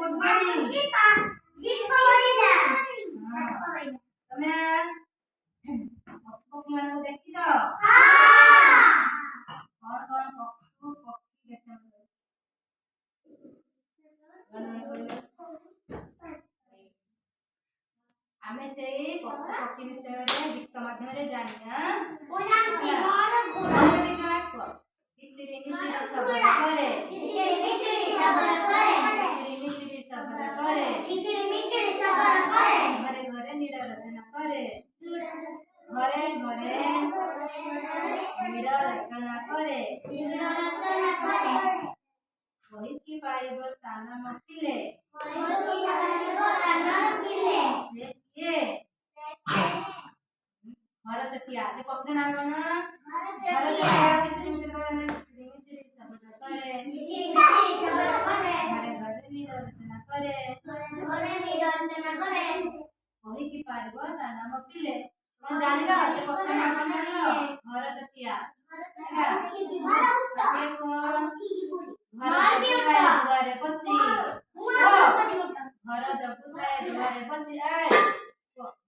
good morning तमे पशु मन देखि छ कौन कौन पशु पक्षी देखि आमे से पशु पक्षी विषय में गीत माध्यम रे जानिया ओ जानछि मोर गुण किचिरी मिचिरी शब्द करे किचिरी मिचिरी शब्द करे किचिरी मिचिरी शब्द करे घरे घरे नीड़ रचना करे घरे घरे नीड़ रचना करे वही की पारिबो ताना मकिले घर चटिया से पक्षी नाम बना घर चटिया किचिरी मिचिरी करे किचिरी मिचिरी शब्द करे घरे घरे नीड़ रचना करे वही की पारिबो ताना मकिले तुम जानिला से पक्षी नाम बना घर चटिया दुआरे बसी घर जबुताए दुआरे बसी आए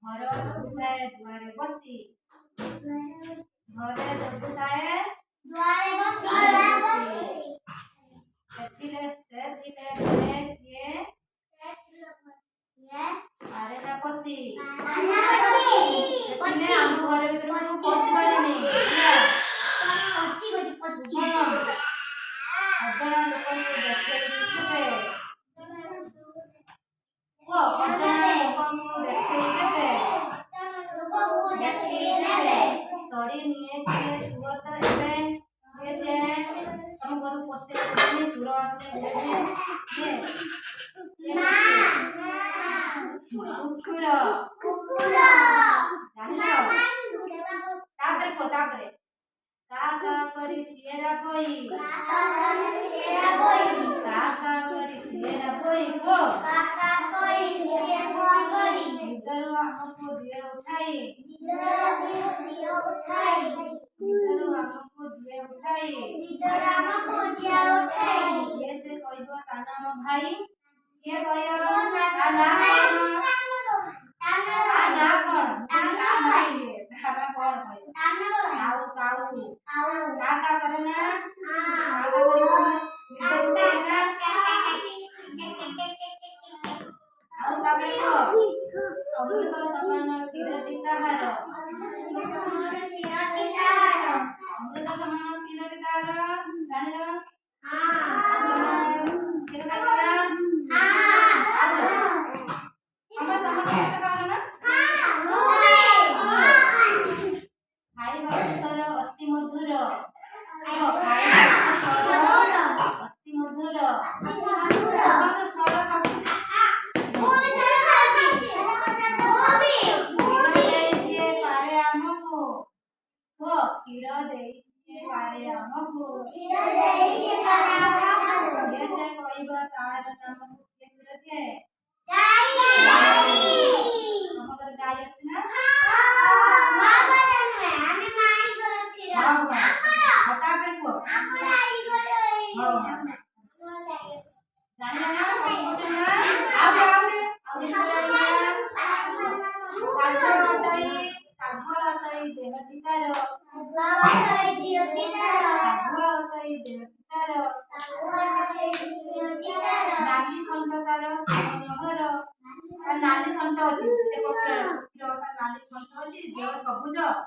घर जबुताए दुआरे बसी घरे जबुताए दुआरे बसी सेथिले घरे किए आरे ना बसी सेथिले हम घर भीतर को बसी पारेनी अजणा लोक देखे देखे वो अजणा लोक देखे देखे तोड़ी निये के हुआ तो एबे ये जे हम घर पसे ने चुरा आसे ये कुकुर जानो तापरे काका करी सिएरा बोई काका करी सिएरा बोई को काका कोई सिएरा बोई इधर हमको दिए उठाई ये से कहबो ताना म भाई के कहयो ताना ताना कोन ताना भाई ताना कोन कहयो काऊ काका करना काका करना आउ काका को अमृत समान क्षीर टीकाहार अमृत समान क्षीर टीकाहार जानिलो क्षीर टीकाहार अच्छा हम समझ पारो ना खाई स्वर अति मधुर अति मधुर स्वर क्षीर देइसे पारे हमको ऐसे कहबो तार नाम केंद्र के हमर गाय अछि ना बता फिर को जानिला ना मोटे ना आउ देह टीकार नाली खंड तार नहर नाली खंड अछि से पक्ष नाली खंड अछि देह सबुज